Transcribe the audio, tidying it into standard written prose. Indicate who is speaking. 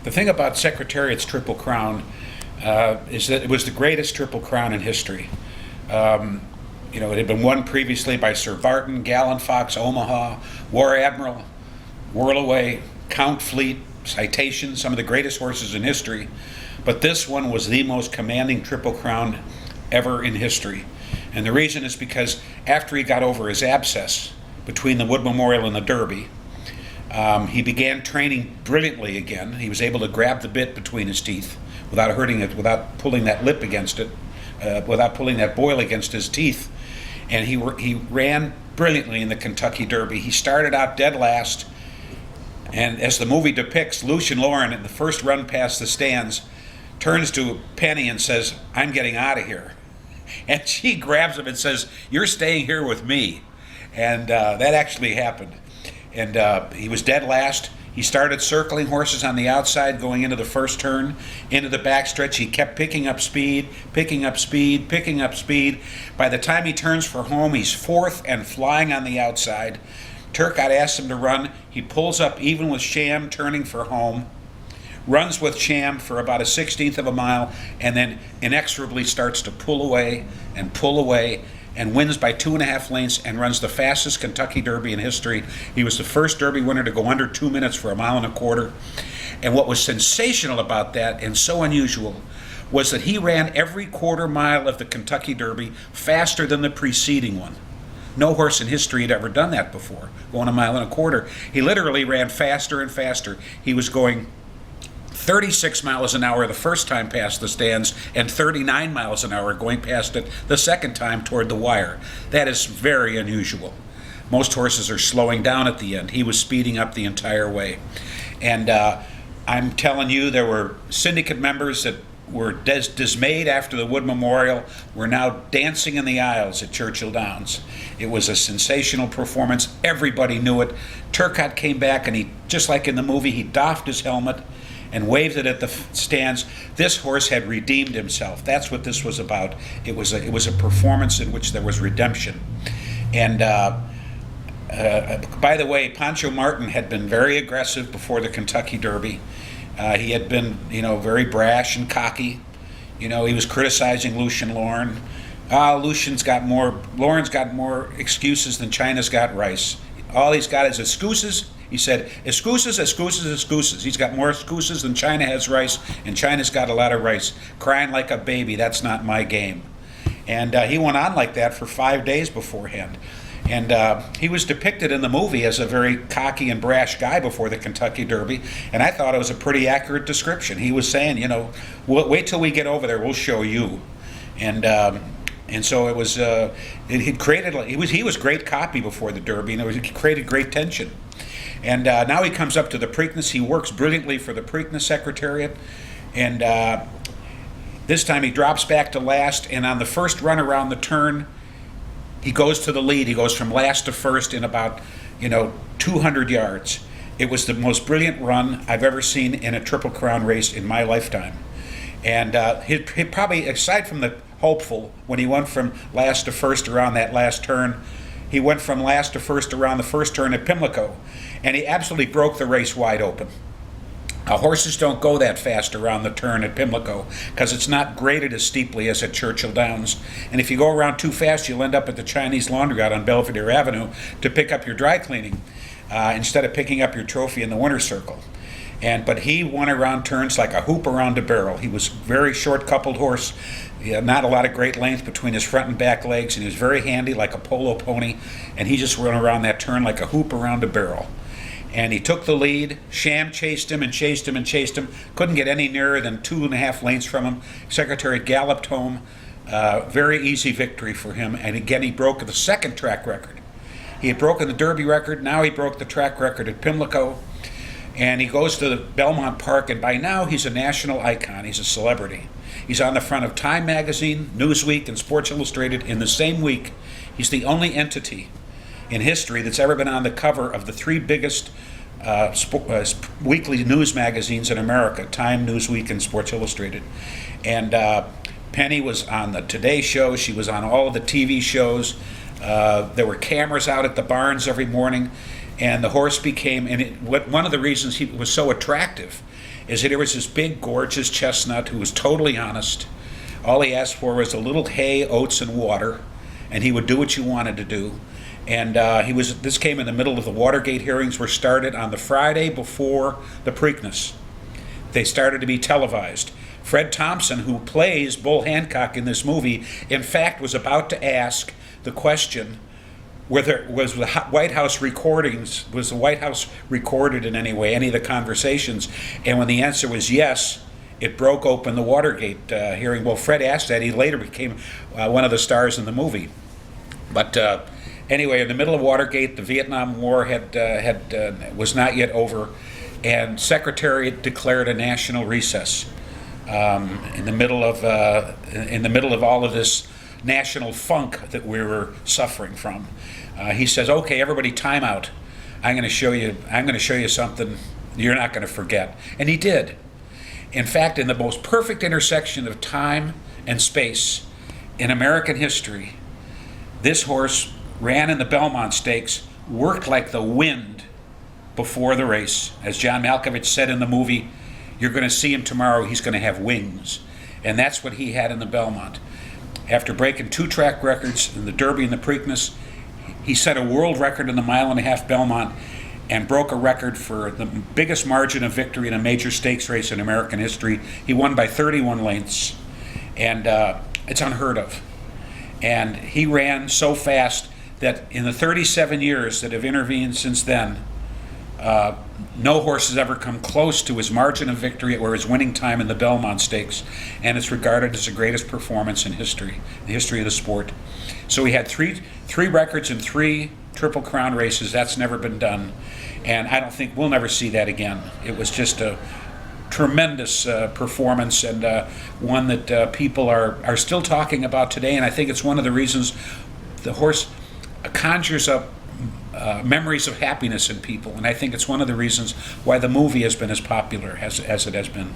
Speaker 1: The thing about Secretariat's Triple Crown is that it was the greatest Triple Crown in history. It had been won previously by Sir Barton, Gallant Fox, Omaha, War Admiral, Whirlaway, Count Fleet, Citation, some of the greatest horses in history. But this one was the most commanding Triple Crown ever in history. And the reason is because after he got over his abscess between the Wood Memorial and the Derby, he began training brilliantly again. He was able to grab the bit between his teeth without hurting it, without pulling that lip against it, without pulling that boil against his teeth. And he ran brilliantly in the Kentucky Derby. He started out dead last, and as the movie depicts, Lucien Lauren, in the first run past the stands, turns to Penny and says, "I'm getting out of here." And she grabs him and says, "You're staying here with me." And that actually happened. And he was dead last. He started circling horses on the outside going into the first turn, into the backstretch. He kept picking up speed, picking up speed, picking up speed. By the time he turns for home, he's fourth and flying on the outside. Turcotte asks him to run. He pulls up even with Sham turning for home, runs with Sham for about a 16th of a mile, and then inexorably starts to pull away, and wins by 2.5 lengths and runs the fastest Kentucky Derby in history. He was the first Derby winner to go under 2 minutes for 1.25 miles. And what was sensational about that, and so unusual, was that he ran every quarter mile of the Kentucky Derby faster than the preceding one. No horse in history had ever done that before, going 1.25 miles. He literally ran faster and faster. He was going 36 miles an hour the first time past the stands and 39 miles an hour going past it the second time toward the wire. That is very unusual. Most horses are slowing down at the end. He was speeding up the entire way. And I'm telling you, there were syndicate members that were dismayed after the Wood Memorial, were now dancing in the aisles at Churchill Downs. It was a sensational performance. Everybody knew it. Turcotte came back and he, just like in the movie, he doffed his helmet and waved it at the stands. This horse had redeemed himself. That's what this was about. It was a performance in which there was redemption. And by the way, Pancho Martin had been very aggressive before the Kentucky Derby. He had been, very brash and cocky. He was criticizing Lucien Lauren. Lauren's got more excuses than China's got rice. All he's got is excuses. He said, excuses, excuses, excuses. He's got more excuses than China has rice, and China's got a lot of rice. Crying like a baby, that's not my game. And he went on like that for 5 days beforehand. And he was depicted in the movie as a very cocky and brash guy before the Kentucky Derby, and I thought it was a pretty accurate description. He was saying, wait till we get over there, we'll show you. And so it was, he was great copy before the Derby, and it created great tension. And now he comes up to the Preakness. He works brilliantly for the Preakness Secretariat. And this time he drops back to last, and on the first run around the turn, he goes to the lead. He goes from last to first in about, 200 yards. It was the most brilliant run I've ever seen in a Triple Crown race in my lifetime. And he probably, aside from the hopeful, when he went from last to first around that last turn, he went from last to first around the first turn at Pimlico, and he absolutely broke the race wide open. Horses don't go that fast around the turn at Pimlico because it's not graded as steeply as at Churchill Downs. And if you go around too fast, you'll end up at the Chinese Laundry on Belvedere Avenue to pick up your dry cleaning instead of picking up your trophy in the winner's circle. But he won around turns like a hoop around a barrel. He was a very short-coupled horse, not a lot of great length between his front and back legs, and he was very handy like a polo pony, and he just ran around that turn like a hoop around a barrel. And he took the lead. Sham chased him and chased him and chased him. Couldn't get any nearer than 2.5 lengths from him. Secretariat galloped home. Very easy victory for him. And again, he broke the second track record. He had broken the Derby record. Now he broke the track record at Pimlico. And he goes to the Belmont Park, and by now he's a national icon. He's a celebrity. He's on the front of Time magazine, Newsweek, and Sports Illustrated in the same week. He's the only entity in history that's ever been on the cover of the 3 biggest weekly news magazines in America, Time, Newsweek, and Sports Illustrated. And Penny was on the Today Show. She was on all of the TV shows. There were cameras out at the barns every morning. And the horse became, one of the reasons he was so attractive is that there was this big, gorgeous chestnut who was totally honest. All he asked for was a little hay, oats, and water, and he would do what you wanted to do. And this came in the middle of the Watergate hearings were started on the Friday before the Preakness. They started to be televised. Fred Thompson, who plays Bull Hancock in this movie, in fact was about to ask the question whether was the White House recordings, was the White House recorded in any way, any of the conversations? And when the answer was yes, it broke open the Watergate hearing. Well, Fred asked that. He later became one of the stars in the movie. But anyway, in the middle of Watergate, the Vietnam War was not yet over, and Secretariat declared a national recess in the middle of all of this national funk that we were suffering from. He says, "Okay, everybody, time out. I'm going to show you something you're not going to forget." And he did. In fact, in the most perfect intersection of time and space in American history, this horse ran in the Belmont Stakes, worked like the wind before the race. As John Malkovich said in the movie, "You're going to see him tomorrow, he's going to have wings." And that's what he had in the Belmont. After breaking 2 track records in the Derby and the Preakness, he set a world record in the mile-and-a-half Belmont and broke a record for the biggest margin of victory in a major stakes race in American history. He won by 31 lengths, and it's unheard of. And he ran so fast that in the 37 years that have intervened since then, no horse has ever come close to his margin of victory or his winning time in the Belmont Stakes, and it's regarded as the greatest performance in history, the history of the sport. So he had three records in 3 Triple Crown races. That's never been done, and I don't think we'll never see that again. It was just a tremendous performance, and one that people are still talking about today, and I think it's one of the reasons the horse conjures up memories of happiness in people, and I think it's one of the reasons why the movie has been as popular as it has been.